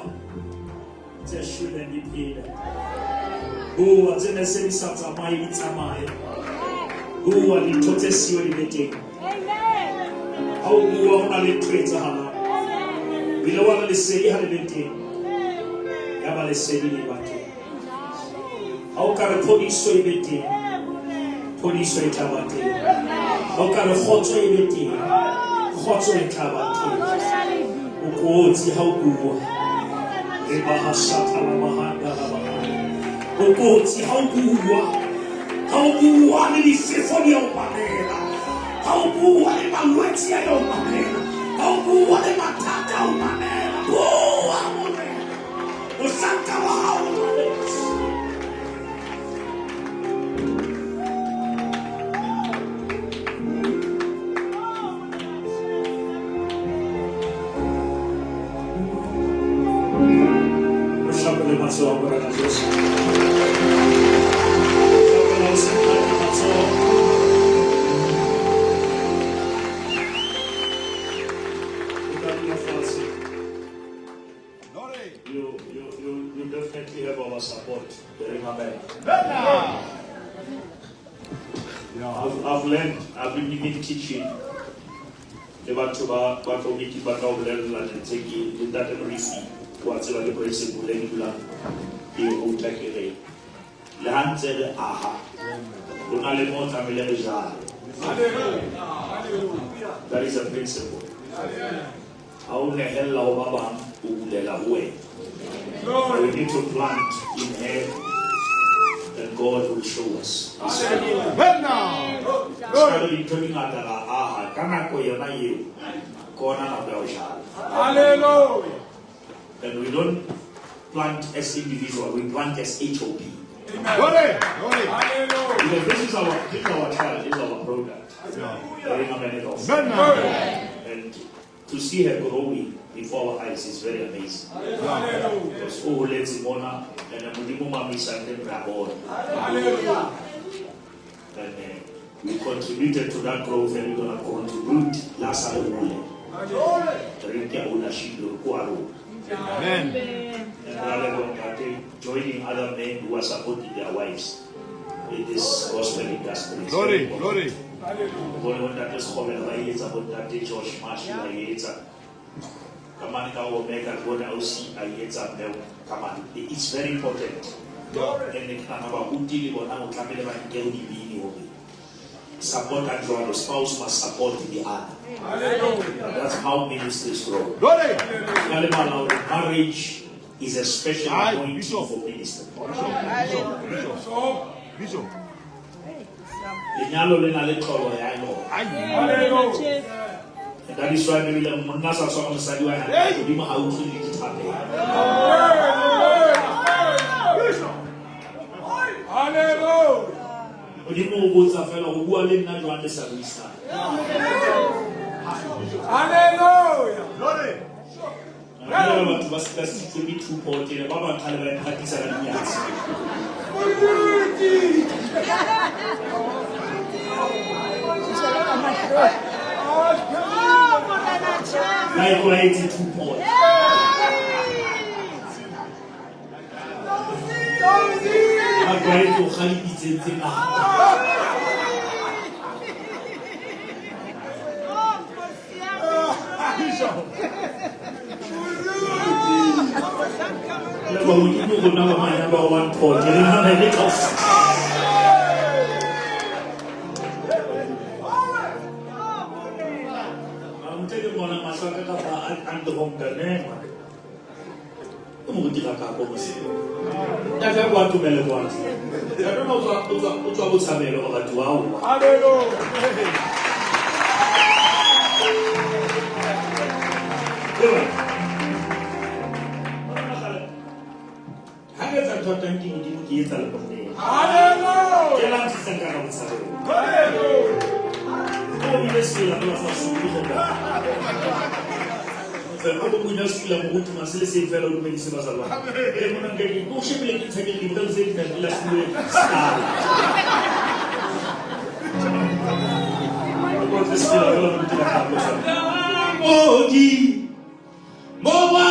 bua tse shwele di phela. Bua tse ne se di sa tsamaye di tsamaye. Bua dintho tse siyo di be teng. Ha o bua ho na le ntho e etsahalang. Bile wa lesedi ha le be teng. Ya ba lesedi le ba teng. Ha o ka re phodiso e be teng. Phodiso e tla ba teng. Ha o ka re kgotso e be teng. Kgotso e tla ba teng. O kotsi ha o bua. Le ba ha shata la mahanda la mahanda. O kotsi ha o bua. Ha o bua le difefo di a o mamela. Ha o bua le malwetse a o mamela. Ha o bua le mathata a o mamela. Bua morena. O sanka wa hao morena. So I'm going to just you definitely have our support. I've learned, I've been even teaching about community and taking that and receive. What's the principle? Let me learn. You take it. Lancer aha. Unalemo tamilejal. That is a principle. How the hell our baba ulela way. We need to plant in air, and God will show us. Started turning at the aha. Kanako yana you. Kona na beoshal. Hallelujah. And we don't plant as individual, we plant as HOP. Amen. Because this is our child, this is our product. And to see her growing before our eyes is very amazing. Because oh, let's Simona and and we contributed to that growth, and we're going to contribute last year. Amen. And joining other men who are supporting their wives in this gospel industry. Glory, glory. It's very important. Support and join the spouse must support the other. That's how ministries grow. Marriage is a special anointing for ministry. Bishop. That is why we will not Hallelujah. Mogi, Moa,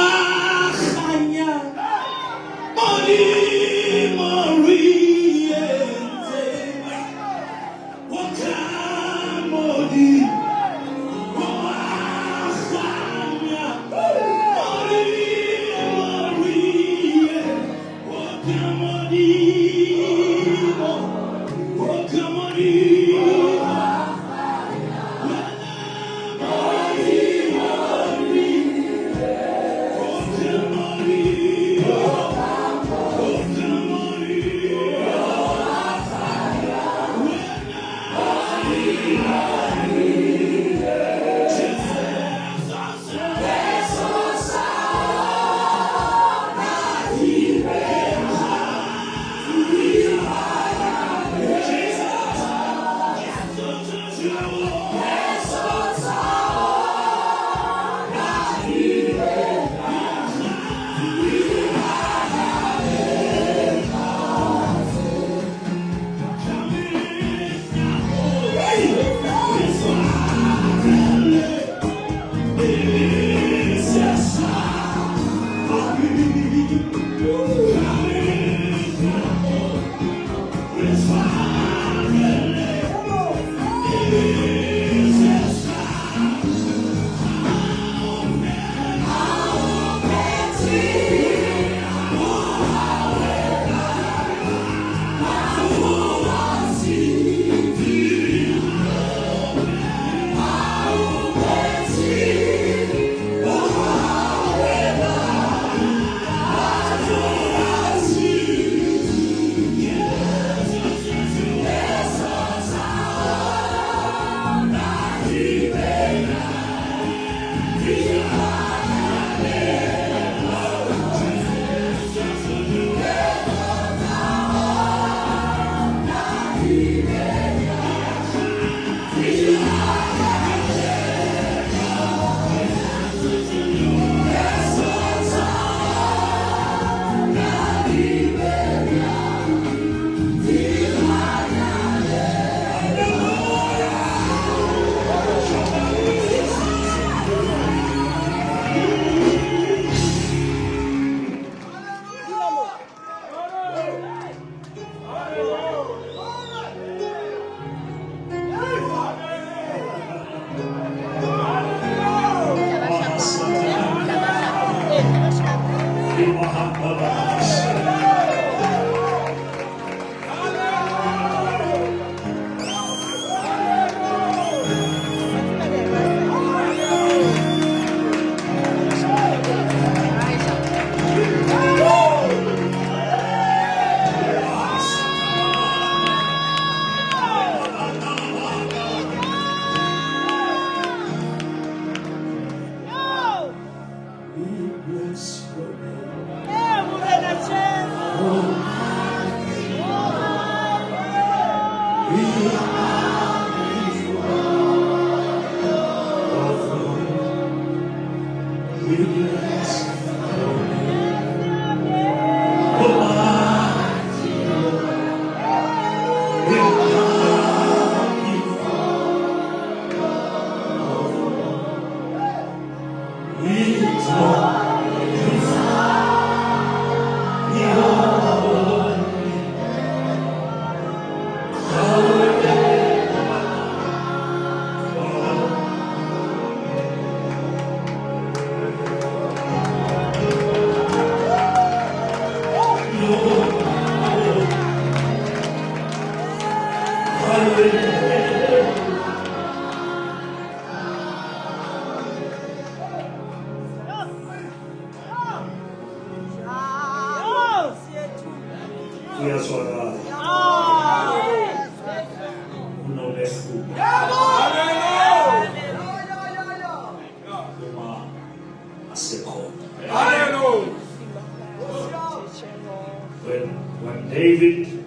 When David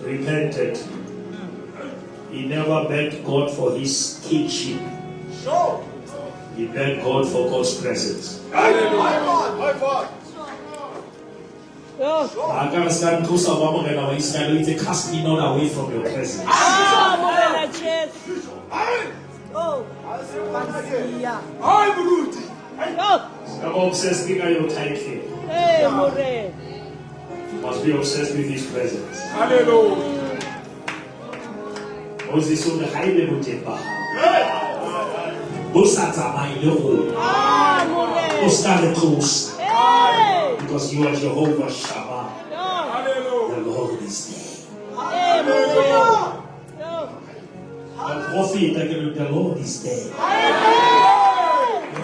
repented, he never begged God for his kingship. He begged God for God's presence. I can't stand close to Mama and our Israel. They cast me not away from your presence. I'm obsessed with your title. Must be obsessed with his presence. Hallelujah. Moses on the high level temper. Bosata my level. Stand close. Because you are Jehovah Shammah. The Lord is there. The prophet, the Lord is there.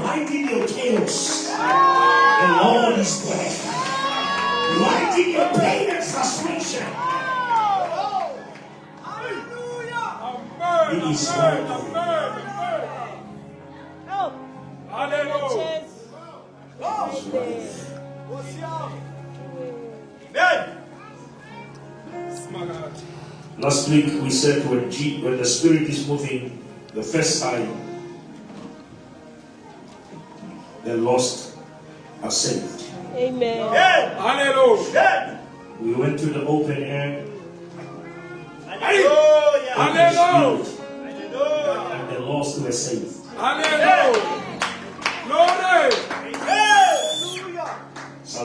Right in your chaos, the Lord is there. Right in your pain and frustration, it is right. Last week we said when the Spirit is moving the first time, the lost are saved. Amen. Hallelujah. We went to the open air. Hallelujah. And the lost were saved. Hallelujah. Glory.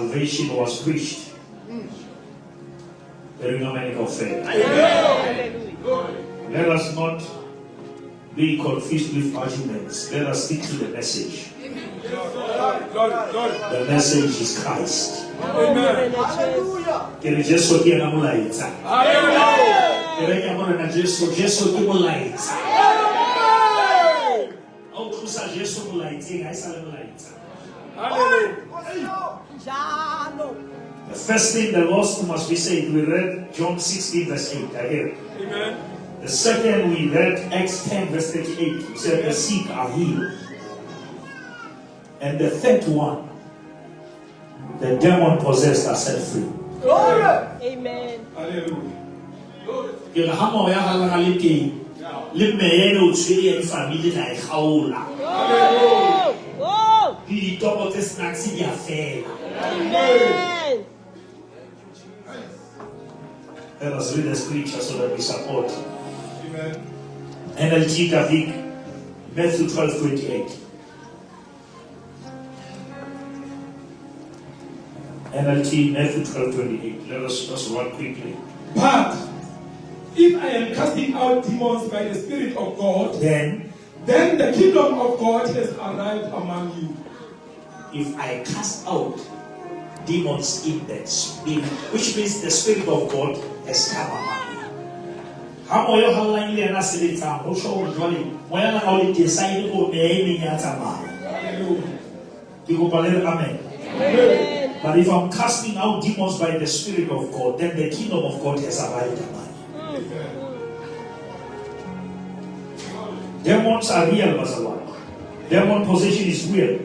salvation was preached. Let us not be confused with arguments. Let us stick to the message. The message is Christ. Amen. The first thing the gospel must be said, we read John 16 verse 8 again. Amen. The second we read Acts 10 verse 38. We said the sick are healed. And the third one, the demon possessed are set free. Amen. Hallelujah. Amen. Let us read the scripture so that we support. Amen. NLT Kavik, Matthew 12:28. NLT Matthew 12:28. Let us just run quickly. But if I am casting out demons by the Spirit of God, Then, then the kingdom of God has arrived among you. if I cast out demons in the spirit, which means the Spirit of God has come among you. How are you handling the spirit? How show you running? When I only decide to be aiming at a man. Hallelujah. You go believe amen. Amen. But if I'm casting out demons by the Spirit of God, then the kingdom of God has arrived among you. Demons are real, Bazawan. Demon possession is real.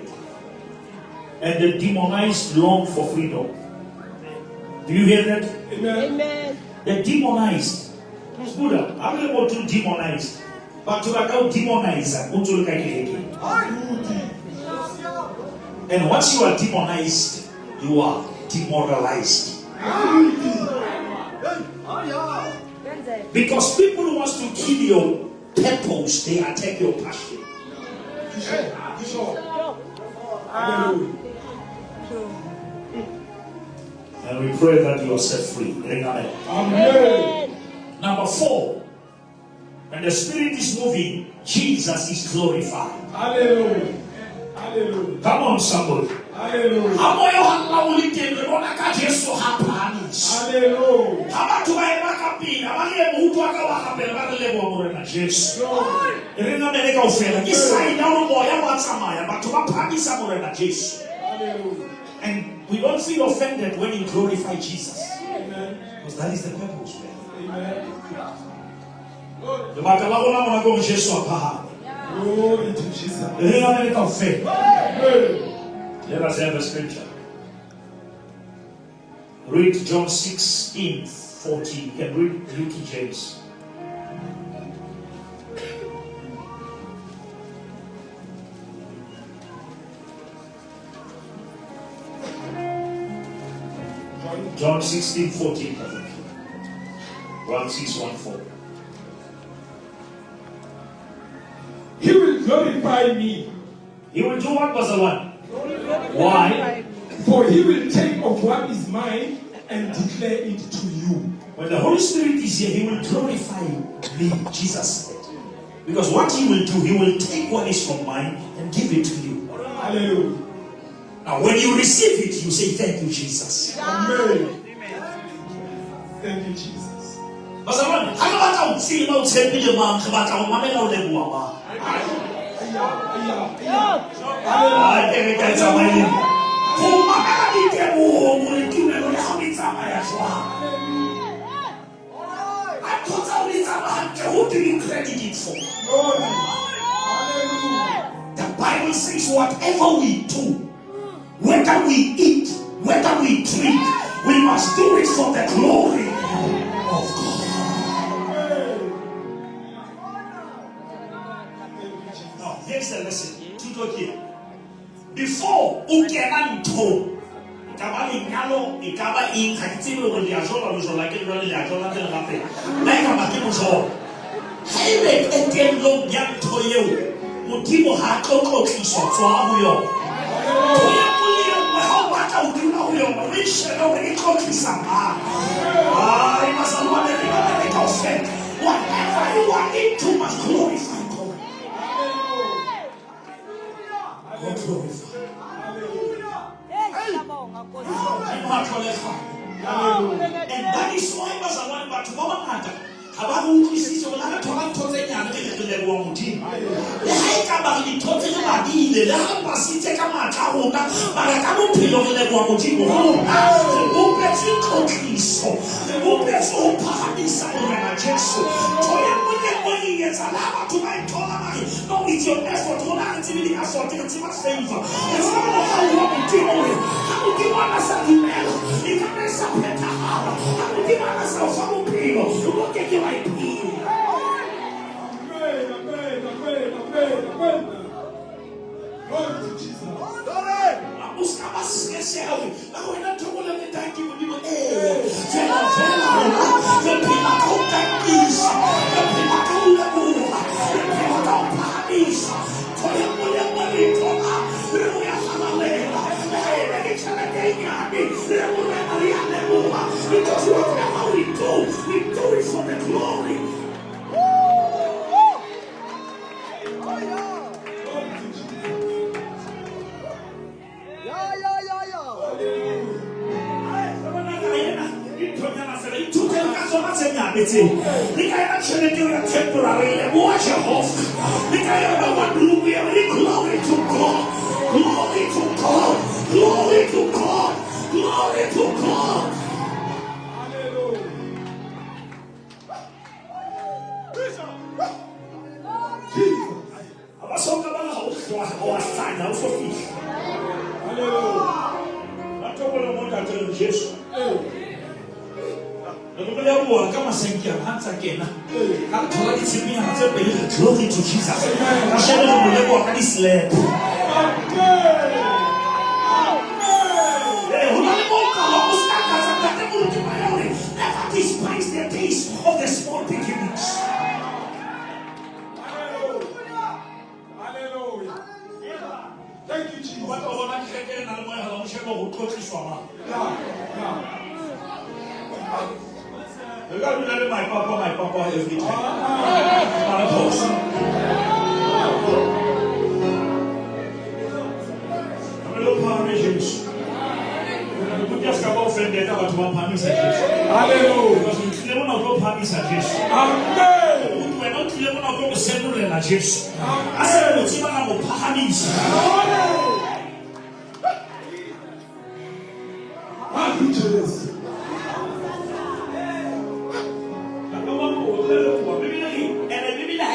And the demonized long for freedom. Do you hear that? Amen. Amen. The demonized. It's good. I'm able to demonized. But to account demonizer, and once you are demonized, you are demoralized. Because people who want to kill your purpose, they attack your passion. Hallelujah. And we pray that you are set free. Amen. Amen. Number 4. When the Spirit is moving, Jesus is glorified. Hallelujah. Hallelujah. Come on, somebody. Hallelujah. Hallelujah. And we don't feel offended when you glorify Jesus. Amen. Because that is the purpose. Amen. Glory to Jesus. Let us have a scripture. Read John 16:14. You can read New King James. John 16:14. 1614. He will glorify me, He will do what was the one? Why? for he will take of what is mine and declare it to you. When the Holy Spirit is here, He will glorify me, Jesus said. Because what He will do, He will take what is from mine and give it to you. Hallelujah. Now when you receive it, you say, thank you, Jesus. Amen. Thank you, Jesus. Who do you credit it for? The Bible says whatever we do, whether we eat, whether we drink, we must do it for the glory of God. Now, here's the lesson. Before Ukenanto, And that is why bazalwane batho ba bangata ga ba utlwisise go la thola ntho tse nyane le leboa modimo le ha e ka ba di ntho tse re badile le ha ba sitse ka matla rona ba ka bophelo re leboa modimo rona re bopetse tlotliso re bopetse go phahamisa morena Jesu tho ya mone mo e etsa la batho ba ithola ba no it's your effort rona re tsebe di effort re tseba favor re tseba go ga o modimo re ha modimo a sa dumela e ka be sa phethagala ha modimo a sa fa bophelo o ke ke wa ipela. Because whatever we do it for the glory. Temporary, watch your host. Glory to God, glory to God, glory to God, glory to God. Glory to Jesus. Never despise the days of the small beginnings. Thank you, Jesus. You got to let my papa every time. Not a post. I'm a little parisians. You just got offended about one party suggestion. Hallelujah. Because we clear one of your party suggestion. Amen. We're not clear one of your several suggestions. I said, what's even our parties?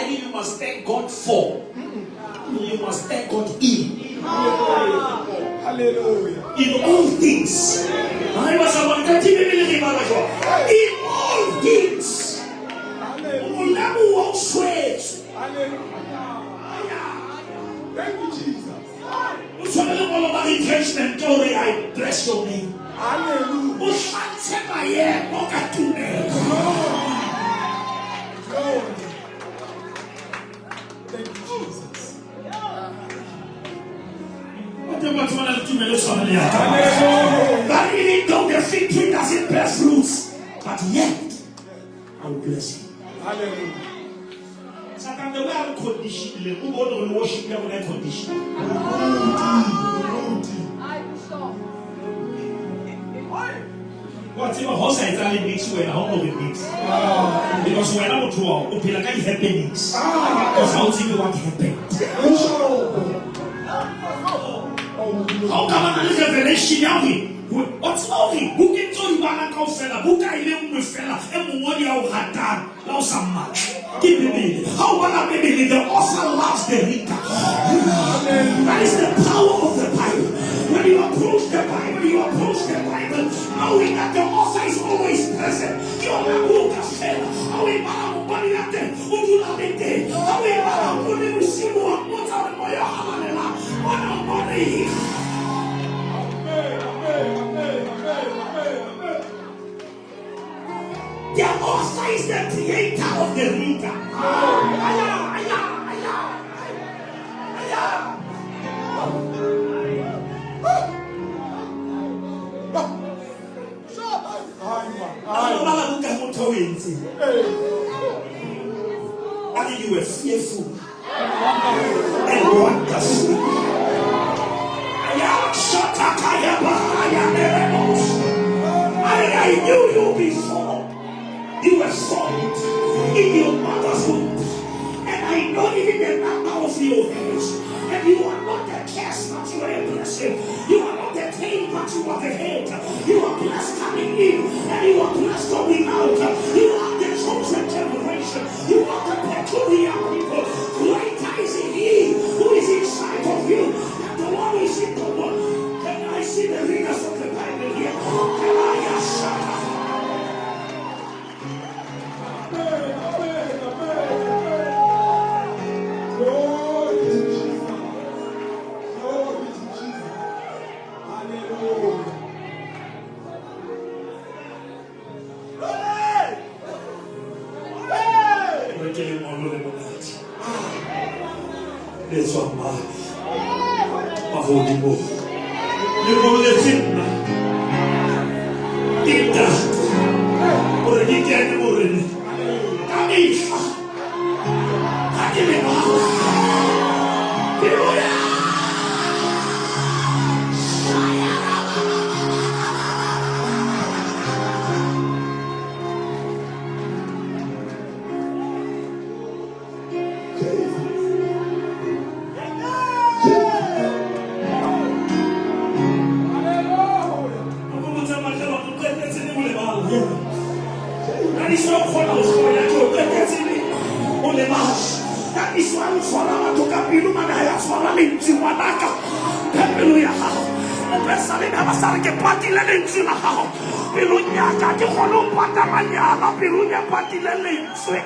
You must thank God for. You must thank God in. Hallelujah. In all things. In all things. Thank you, Jesus. I bless your name. Hallelujah. Thank you, Jesus. But even though the fig tree doesn't bear fruits, but yet I will bless you. Hallelujah. Sometimes the way I'm conditioned, who go to worship me with that condition. Whatever horse I tell you mix when I don't know it mix. Because when I'm to open like happenings. Because I'll tell you what happened. How come I don't revelation now? What's wrong? Who can tell you about a fella? Who can you with fella? And what you had done? Now some much. Give me. How about maybe the author loves the reader? That is the power of the Bible. When you approach the Bible, knowing that the author is always present. You are the book of fella. How we money at them? Who do not be dead? How we receive one more time for your hallelujah. What a money. The author is the creator of the reader. And you were fearful and wonderful. I knew you before you were formed in your mother's womb. And I know even the number of your hairs. And you are not the curse, but you are a blessing. You are not the tail, but you are the head. You are blessed coming in, and you are blessed going out. You are the chosen generation. You are the peculiar people. Greater is he who is inside of you, and the one who is in the world. Can I see the readers of the Bible here? Can I shut up? Let's go, Ma. Holy Boy. You go let him. It does. Or he can't move it. Aisha. Adilema. That is not for us. That is why we follow to Kapilu Manaya swallowing Chimanaka. Hallelujah. Pesale na masarike patile nchina hao. Pilunya kati kholo patamanya la pilunya patile nchwe.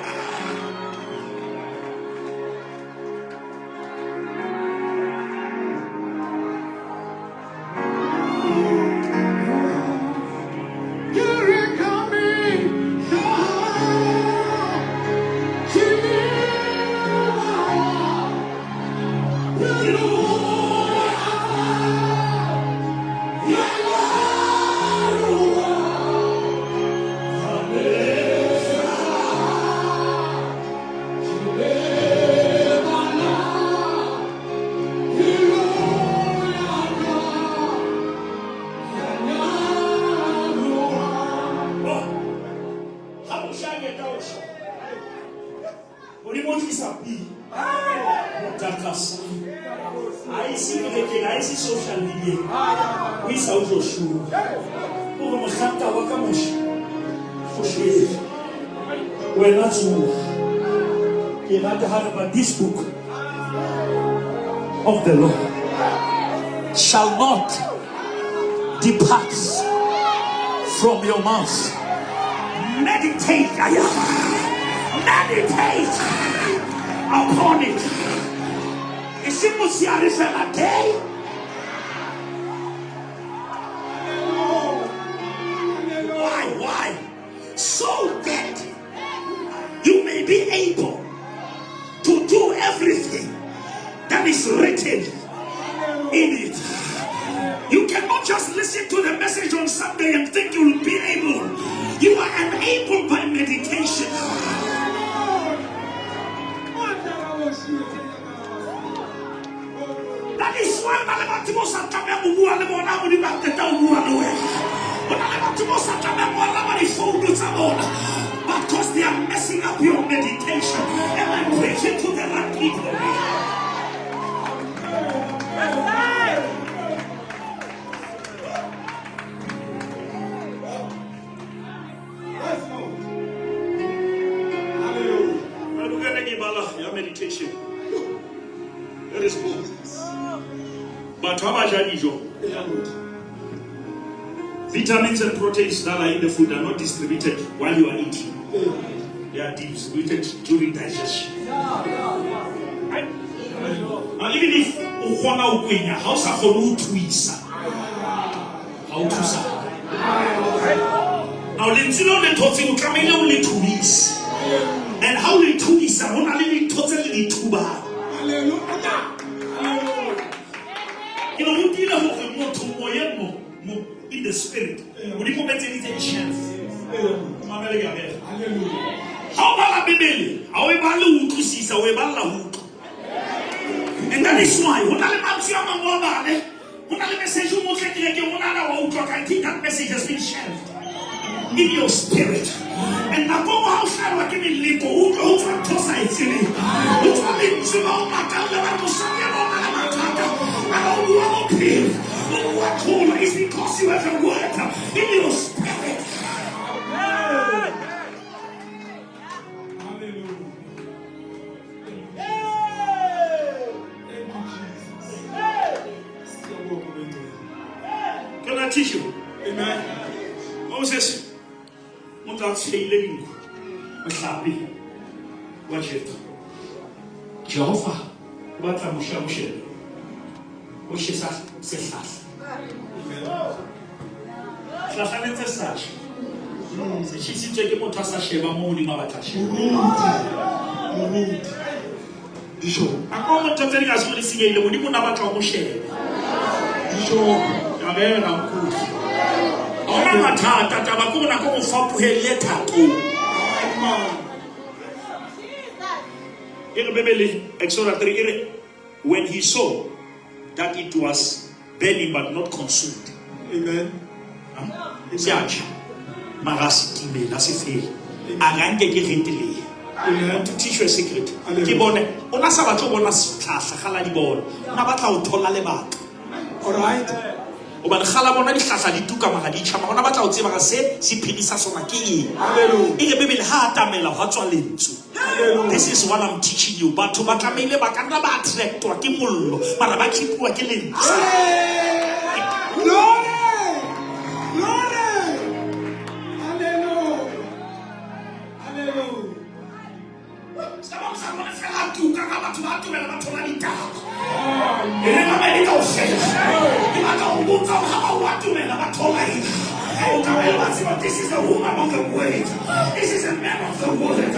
I see social media. We saw your shoe. Over Machanta Wakamush. We're not so. You have to have about this book of the Lord shall not depart from your mouth. Meditate upon it. Why? So that you may be able to do everything that is written in it. You cannot just listen to the message on Sunday and think you will be able. You are enabled by meditation. That is why because they are messing up your meditation. And I'm preaching to the right people. Your meditation. That is good. But how much are you? Vitamins and proteins that are in the food are not distributed while you are eating. They are distributed during digestion. Right? Now, even if Ukwana Ukwenya, how's a whole twisa? How to say? Now, let's know the total will come in only 2 weeks. And how the 2 weeks are only totally 2 bar. You know, who did a more to more in the spirit? Would you comment anything chance? How about a baby? How about you to see so about? And that is why when I am saying when I message you, I think that message has been shared. in your spirit. And now go out and give me little who to say to me. Who to live to know my God, to say, I don't want to be. What cool is because you have a word in your spirit. Can I teach you? Amen. Moses, what I'll say, living with happy. Watch it. Jehovah, what I'm showing. Which is a success. Slahanete such. She seems to get more Tassa Sheva morning of Atashi. I'm going to tell you as well as saying, when you put about our share. I'm good. I'm going to go for letter. In the Bible, Exodus 3, when he saw that it was burning but not consumed. Amen. I want to teach you a secret. Alright. This is what I'm teaching you. But to bakamele bakanda ba attract to akimullo, mara ba keep working. Glory! Glory! Hallelujah! Hallelujah! This is a woman of the word. This is a man of the word.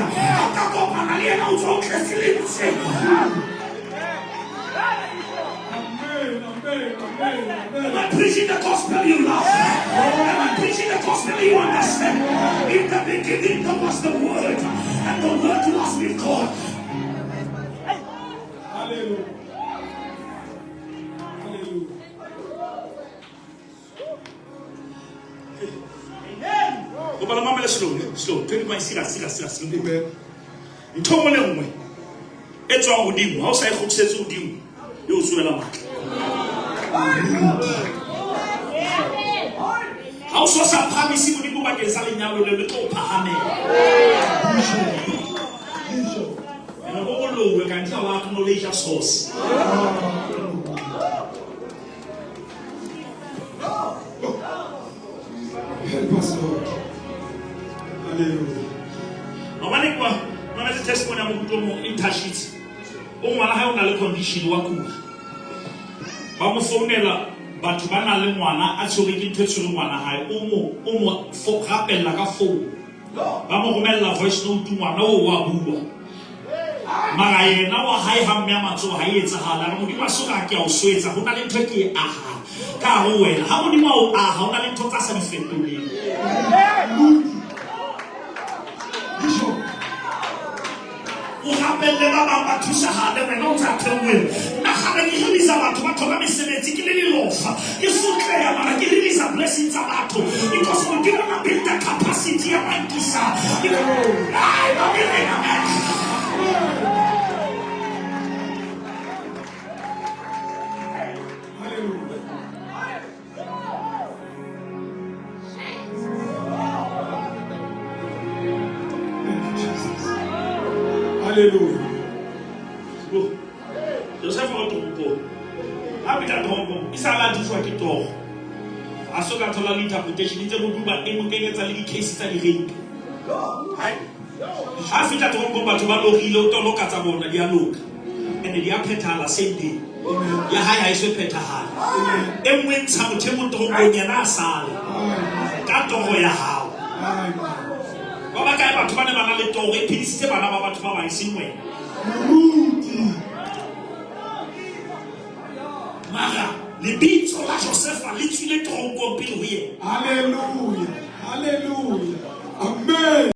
Am I preaching the gospel you love? Am I preaching the gospel you understand? In the beginning there was the word, and the word was with God. Hallelujah. Hallelujah. Go back, mama, slow. 20 points, serious. Amen. Ntomo le nngwe e tswa godimo ha o sa e kgotsetse godimo e o suela matla ha o sa phamisi modimo bakeng sa lenyalo le tlo phahamela ena go go lowe ka ntlha wa acknowledge source. Help us, Lord. Hallelujah. Normally, when I testimony I'm going to touch it. O ngwana ha o na le condition wa kula. Ba mo founela batho ba na le ngwana a tshwere ke ntho tsweng ngwana hae o mo rapella ka phone. Ba mo romella voice note ngwana o wa bua. Mara yena wa hae ha mme matso ha etsahala re modimo soka ke a o swetsa ho na le ntho ke aha ka ho wena ha modimo o aha ho na le ntho tsa sa di fetoleng. O rapelle ba bang ba thusahale wena o tsa theowe na gare ke release batho ba thola mesebetsi ke le dilofa ke futleya mara ke release blessings tsa batho because we give them a build the capacity ya maikisa ai ba direna Hallelujah. Joseph Otompo. Habita Tombo. Isala difwa ke toro. Asoka thola interpretation itse mo duba e mo kenyetsa le di case tsa di rape. Hai. Ha fita Tombo batho ba logile o toloka tsa bona di a loka. And di a phethala same day. Ya haya iswe phetahala. E mwe ntsha motho mo Tombo nyana asala. Ka toro ya hao. Baba ka batho ba ne ba na le toro e phedisitse bana ba batho ba ba iseng wena. Mara lebitso la Josefa le tswile tronko pele ho yena. Hallelujah. Hallelujah. Amen.